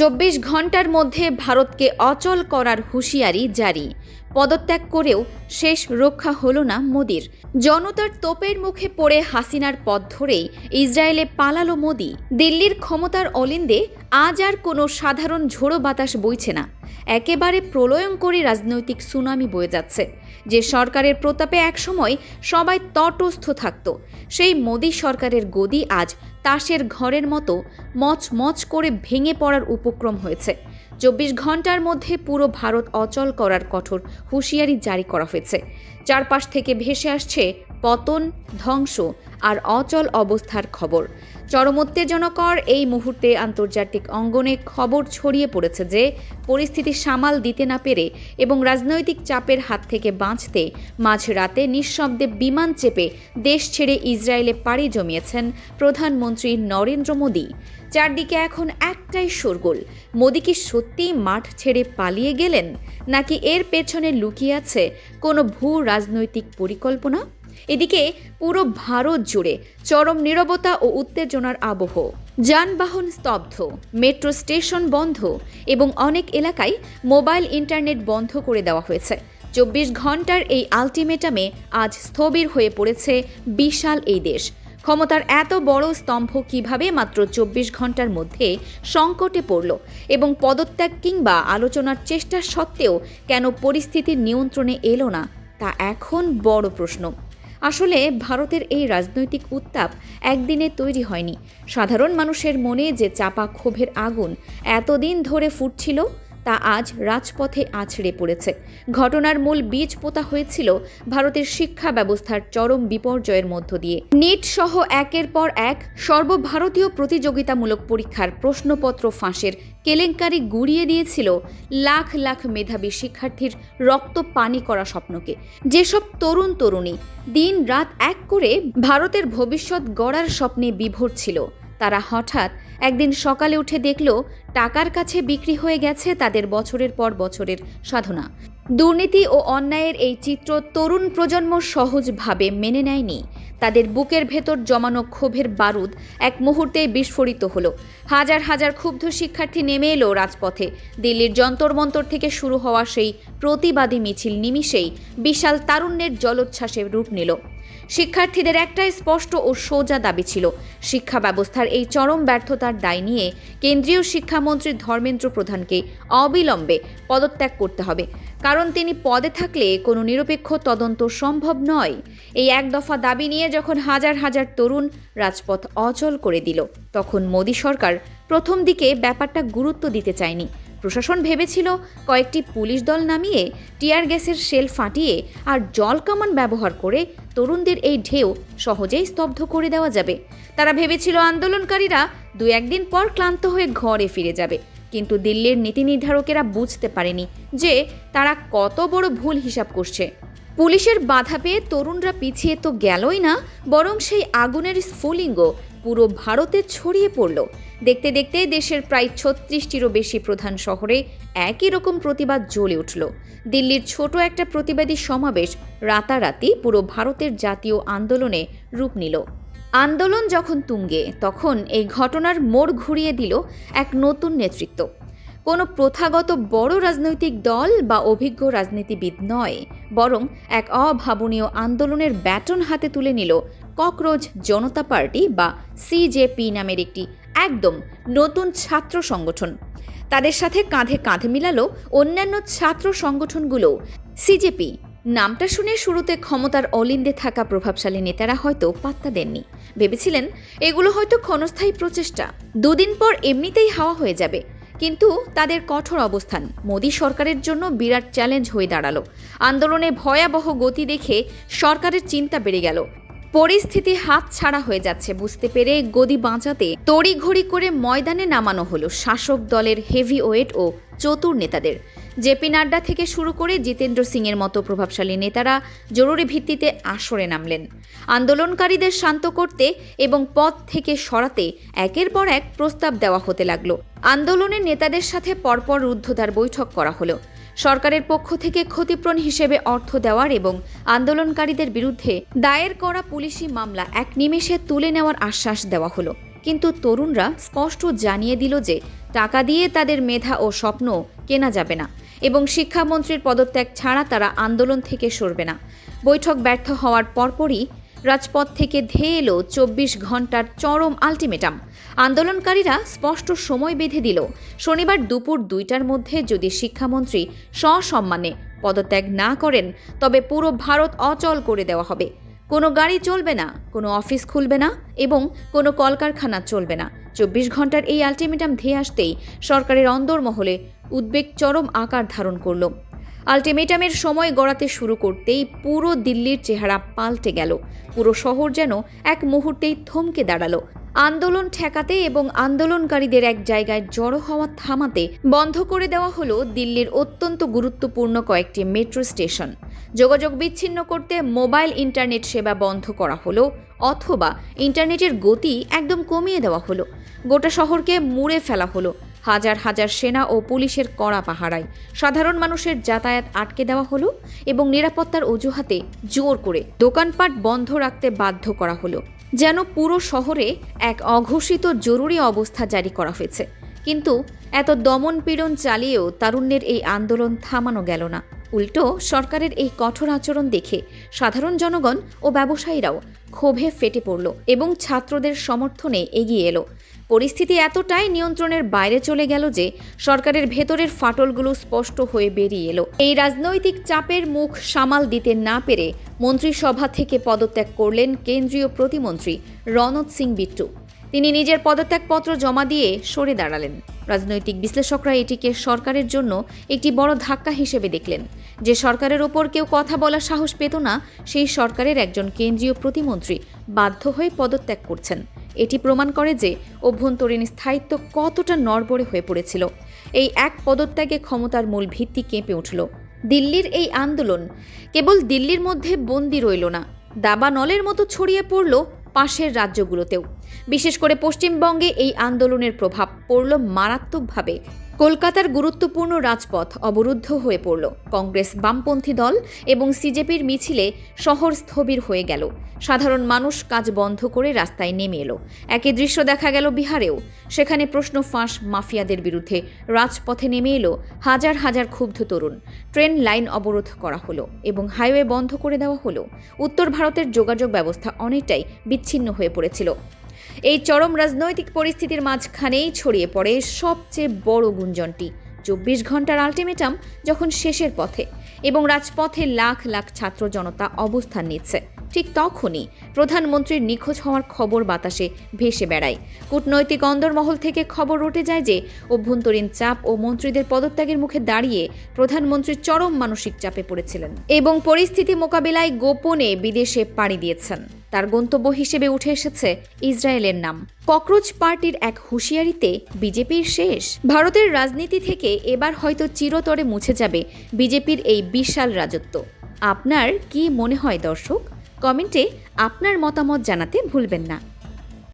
24 ঘন্টার মধ্যে ভারতকে অচল করার হুঁশিয়ারি জারি। পদত্যাগ করেও শেষ রক্ষা হলো না মোদির। জনতার তোপের মুখে পড়ে হাসিনার পথ ধরেই ইসরায়েলে পালালো মোদি। দিল্লির ক্ষমতার অলিন্দে আজ আর কোনো সাধারণ ঝোড়ো বাতাস বইছে না, একেবারে প্রলয়ঙ্করী রাজনৈতিক সুনামি বয়ে যাচ্ছে। যে সরকারের প্রতাপে একসময় সবাই তটস্থ থাকত, সেই মোদি সরকারের গদি আজ তাসের ঘরের মতো মচমচ করে ভেঙে পড়ার উপক্রম হয়েছে। 24 ঘন্টার মধ্যে পুরো ভারত অচল করার কঠোর হুঁশিয়ারি জারি করা হয়েছে। চারপাশ থেকে ভেসে আসছে পতন, ধ্বংস আর অচল অবস্থার খবর। চরম উত্তেজনাকর এই মুহূর্তে আন্তর্জাতিক অঙ্গনে খবর ছড়িয়ে পড়েছে যে পরিস্থিতি সামাল দিতে না পেরে এবং রাজনৈতিক চাপের হাত থেকে বাঁচতে মাঝরাতে নিঃশব্দে বিমান চেপে দেশ ছেড়ে ইসরায়েলে পাড়ি জমিয়েছেন প্রধানমন্ত্রী নরেন্দ্র মোদি। চারদিকে এখন একটাই শোরগোল, মোদি কি সত্যিই মাঠ ছেড়ে পালিয়ে গেলেন, নাকি এর পেছনে লুকিয়ে আছে কোনো ভূ রাজনৈতিক পরিকল্পনা? এদিকে পুরো ভারত জুড়ে চরম নীরবতা ও উত্তেজনার আবহ। যানবাহন স্তব্ধ, মেট্রো স্টেশন বন্ধ এবং অনেক এলাকায় মোবাইল ইন্টারনেট বন্ধ করে দেওয়া হয়েছে। 24 ঘন্টার এই আলটিমেটামে আজ স্থবির হয়ে পড়েছে বিশাল এই দেশ। ক্ষমতার এত বড় স্তম্ভ কিভাবে মাত্র 24 ঘন্টার মধ্যে সংকটে পড়ল এবং পদত্যাগ কিংবা আলোচনার চেষ্টা সত্ত্বেও কেন পরিস্থিতির নিয়ন্ত্রণে এলো না, তা এখন বড় প্রশ্ন। আসলে ভারতের এই রাজনৈতিক উত্তাপ একদিনে তৈরি হয়নি। সাধারণ মানুষের মনে যে চাপা ক্ষোভের আগুন এতদিন ধরে ফুটছিল, তা আজ রাজপথে আছড়ে পড়েছে। ঘটনার মূল বীজ পোতা হয়েছিল ভারতের শিক্ষা ব্যবস্থার চরম বিপর্যয়ের মধ্য দিয়ে। নিট সহ একের পর এক সর্বভারতীয় প্রতিযোগিতামূলক পরীক্ষার প্রশ্নপত্র ফাঁসের কেলেঙ্কারি গুড়িয়ে দিয়েছিল লাখ লাখ মেধাবী শিক্ষার্থীর রক্ত পানি করা স্বপ্নকে। যেসব তরুণ তরুণী দিন রাত এক করে ভারতের ভবিষ্যৎ গড়ার স্বপ্নে বিভোর ছিল, তারা হঠাৎ একদিন সকালে উঠে দেখল টাকার কাছে বিক্রি হয়ে গেছে তাদের বছরের পর বছরের সাধনা। দুর্নীতি ও অন্যায়ের এই চিত্র তরুণ প্রজন্ম সহজভাবে মেনে নেয়নি। তাদের বুকের ভেতর জমানো ক্ষোভের বারুদ এক মুহূর্তেই বিস্ফোরিত হলো। হাজার হাজার ক্ষুব্ধ শিক্ষার্থী নেমে এলো রাজপথে। দিল্লির যন্তর মন্তর থেকে শুরু হওয়া সেই প্রতিবাদী মিছিল নিমিষেই বিশাল তারুণ্যের জলোচ্ছ্বাসে রূপ নিল। শিক্ষার্থীদের একটাই স্পষ্ট ও সোজা দাবি ছিল, শিক্ষা ব্যবস্থার এই চরম ব্যর্থতার দায় নিয়ে কেন্দ্রীয় শিক্ষামন্ত্রী ধর্মেন্দ্র প্রধানকে অবিলম্বে পদত্যাগ করতে হবে, কারণ তিনি পদে থাকলে কোনো নিরপেক্ষ তদন্ত সম্ভব নয়। এই এক দফা দাবি নিয়ে যখন হাজার হাজার তরুণ রাজপথ অচল করে দিল, তখন মোদি সরকার প্রথম দিকে ব্যাপারটা গুরুত্ব দিতে চায়নি। প্রশাসন ভেবেছিল কয়েকটি পুলিশ দল নামিয়ে টিয়ার গ্যাসের শেল ফাটিয়ে আর জল কামান ব্যবহার করে তরুণদের এই ঢেউ সহজেই স্তব্ধ করে দেওয়া যাবে। তারা ভেবেছিল আন্দোলনকারীরা 2-1 দিন পর ক্লান্ত হয়ে ঘরে ফিরে যাবে। কিন্তু দিল্লির নীতি নির্ধারকেরা বুঝতে পারেনি যে তারা কত বড় ভুল হিসাব করছে। পুলিশের বাধা পেয়ে তরুণরা পিছিয়ে তো গেলই না, বরং সেই আগুনের স্ফুলিঙ্গ পুরো ভারতে ছড়িয়ে পড়ল। দেখতে দেখতে দেশের প্রায় 36টিরও বেশি প্রধান শহরে একই রকম প্রতিবাদ জ্বলে উঠল। দিল্লির ছোট একটা প্রতিবাদী সমাবেশ রাতারাতি পুরো ভারতের জাতীয় আন্দোলনে রূপ নিল। আন্দোলন যখন তুঙ্গে, তখন এই ঘটনার মোড় ঘুরিয়ে দিল এক নতুন নেতৃত্ব। কোনো প্রথাগত বড় রাজনৈতিক দল বা অভিজ্ঞ রাজনীতিবিদ নয়, বরং এক অভাবনীয় আন্দোলনের ব্যাটন হাতে তুলে নিল ককরোচ জনতা পার্টি বা সিজেপি নামের একটি একদম নতুন ছাত্র সংগঠন। তাদের সাথে কাঁধে কাঁধে মিলালো অন্যান্য ছাত্র সংগঠনগুলো। সিজেপি নামটা শুনে শুরুতে ক্ষমতার অলিন্দে থাকা প্রভাবশালী নেতারা হয়তো পাত্তা দেননি। ভেবেছিলেন এগুলো হয়তো ক্ষণস্থায়ী প্রচেষ্টা, 2 দিন পর এমনিতেই হাওয়া হয়ে যাবে। কিন্তু তাদের কঠোর অবস্থান মোদি সরকারের জন্য বিরাট চ্যালেঞ্জ হয়ে দাঁড়ালো। আন্দোলনে ভয়াবহ গতি দেখে সরকারের চিন্তা বেড়ে গেল। পরিস্থিতি হাত ছাড়া হয়ে যাচ্ছে বুঝতে পেরে গদি বাঁচাতে তড়িঘড়ি করে ময়দানে নামানো হলো শাসক দলের হেভিওয়েট ও চতুর নেতাদের। জেপি নাড্ডা থেকে শুরু করে জিতেন্দ্র সিংয়ের মতো প্রভাবশালী নেতারা জরুরি ভিত্তিতে আসরে নামলেন। আন্দোলনকারীদের শান্ত করতে এবং পথ থেকে সরাতে একের পর এক প্রস্তাব দেওয়া হতে লাগলো। আন্দোলনের নেতাদের সাথে পরপর রুদ্ধদ্বার বৈঠক করা হলো। সরকারের পক্ষ থেকে ক্ষতিপূরণ হিসেবে অর্থ দেওয়ার এবং আন্দোলনকারীদের বিরুদ্ধে দায়ের করা পুলিশি মামলা এক নিমেষে তুলে নেওয়ার আশ্বাস দেওয়া হলো। কিন্তু তরুণরা স্পষ্ট জানিয়ে দিল যে টাকা দিয়ে তাদের মেধা ও স্বপ্ন কেনা যাবে না এবং শিক্ষামন্ত্রীর পদত্যাগ ছাড়া তারা আন্দোলন থেকে সরবে না। বৈঠক ব্যর্থ হওয়ার পরপরই রাজপথ থেকে ধেয়ে এলো 24 ঘন্টার চরম আলটিমেটাম। আন্দোলনকারীরা স্পষ্ট সময় বেঁধে দিল, শনিবার দুপুর 2টার মধ্যে যদি শিক্ষামন্ত্রী সসম্মানে পদত্যাগ না করেন তবে পুরো ভারত অচল করে দেওয়া হবে। কোনো গাড়ি চলবে না, কোনো অফিস খুলবে না এবং কোনো কলকারখানা চলবে না। 24 ঘন্টার এই আলটিমেটাম ধেয়ে আসতেই সরকারের অন্দরমহলে উদ্বেগ চরম আকার ধারণ করল। আলটিমেটামের সময় গড়াতে শুরু করতেই পুরো দিল্লির চেহারা পাল্টে গেল। পুরো শহর যেন এক মুহূর্তেই থমকে দাঁড়ালো। আন্দোলন ঠেকাতে এবং আন্দোলনকারীদের এক জায়গায় জড়ো হওয়া থামাতে বন্ধ করে দেওয়া হলো দিল্লির অত্যন্ত গুরুত্বপূর্ণ কয়েকটি মেট্রো স্টেশন। যোগাযোগ বিচ্ছিন্ন করতে মোবাইল ইন্টারনেট সেবা বন্ধ করা হলো অথবা ইন্টারনেটের গতি একদম কমিয়ে দেওয়া হলো। গোটা শহরকে মুড়ে ফেলা হলো। হাজার হাজার সেনা ও পুলিশের কড়া পাহারায় সাধারণ মানুষের যাতায়াত আটকে দেওয়া হলো এবং নিরাপত্তার অজুহাতে জোর করে দোকানপাট বন্ধ রাখতে বাধ্য করা হলো। যেন পুরো শহরে এক অঘোষিত জরুরি অবস্থা জারি করা হয়েছে। কিন্তু এত দমন পীড়ন চালিয়েও তারুণ্যের এই আন্দোলন থামানো গেল না। উল্টো সরকারের এই কঠোর আচরণ দেখে সাধারণ জনগণ ও ব্যবসায়ীরাও ক্ষোভে ফেটে পড়ল এবং ছাত্রদের সমর্থনে এগিয়ে এলো। পরিস্থিতি এতটাই নিয়ন্ত্রণের বাইরে চলে গেল যে সরকারের ভেতরের ফাটলগুলো স্পষ্ট হয়ে বেরিয়ে এলো। এই রাজনৈতিক চাপের মুখ সামাল দিতে না পেরে মন্ত্রিসভা থেকে পদত্যাগ করলেন কেন্দ্রীয় প্রতিমন্ত্রী রণত সিং বিট্টু। তিনি নিজের পদত্যাগপত্র জমা দিয়ে সরে দাঁড়ালেন। রাজনৈতিক বিশ্লেষকরা এটিকে সরকারের জন্য একটি বড় ধাক্কা হিসেবে দেখলেন। যে সরকারের ওপর কেউ কথা বলার সাহস পেত না, সেই সরকারের একজন কেন্দ্রীয় প্রতিমন্ত্রী বাধ্য হয়ে পদত্যাগ করছেন। এটি প্রমাণ করে যে অভ্যন্তরীণ স্থায়িত্ব কতটা নড়বড়ে হয়ে পড়েছিল। এই এক পদত্যাগে ক্ষমতার মূল ভিত্তি কেঁপে উঠল। দিল্লির এই আন্দোলন কেবল দিল্লির মধ্যে বন্দী রইল না, দাবানলের মতো ছড়িয়ে পড়ল পাশের রাজ্যগুলোতেও। বিশেষ করে পশ্চিমবঙ্গে এই আন্দোলনের প্রভাব পড়ল মারাত্মকভাবে। কলকাতার গুরুত্বপূর্ণ রাজপথ অবরুদ্ধ হয়ে পড়ল। কংগ্রেস, বামপন্থী দল এবং সিজেপির মিছিলে শহর স্থবির হয়ে গেল। সাধারণ মানুষ কাজ বন্ধ করে রাস্তায় নেমে এলো। একই দৃশ্য দেখা গেল বিহারেও। সেখানে প্রশ্ন ফাঁস মাফিয়াদের বিরুদ্ধে রাজপথে নেমে এলো হাজার হাজার ক্ষুব্ধ তরুণ। ট্রেন লাইন অবরোধ করা হলো এবং হাইওয়ে বন্ধ করে দেওয়া হলো। উত্তর ভারতের যোগাযোগ ব্যবস্থা অনেকটাই বিচ্ছিন্ন হয়ে পড়েছিল। এই চরম রাজনৈতিক পরিস্থিতির মাঝখানেই ছড়িয়ে পড়ে সবচেয়ে বড় গুঞ্জনটি। 24 ঘন্টার আলটিমেটাম যখন শেষের পথে এবং রাজপথে লাখ লাখ ছাত্র জনতা অবস্থান নিচ্ছে, ঠিক তখনই প্রধানমন্ত্রীর নিখোঁজ হওয়ার খবর বাতাসে ভেসে বেড়ায়। কূটনৈতিক অন্দরমহল থেকে খবর রটে যায় যে অভ্যন্তরীণ চাপ ও মন্ত্রীদের পদত্যাগের মুখে দাঁড়িয়ে প্রধানমন্ত্রী চরম মানসিক চাপে পড়েছিলেন এবং পরিস্থিতি মোকাবিলায় গোপনে বিদেশে পাড়ি দিয়েছেন। তার গন্তব্য হিসেবে উঠে এসেছে ইসরায়েলের নাম। ককরোচ পার্টির এক হুঁশিয়ারিতে বিজেপির শেষ। ভারতের রাজনীতি থেকে এবার হয়তো চিরতরে মুছে যাবে বিজেপির এই বিশাল রাজত্ব। আপনার কি মনে হয় দর্শক? কমেন্টে আপনার মতামত জানাতে ভুলবেন না।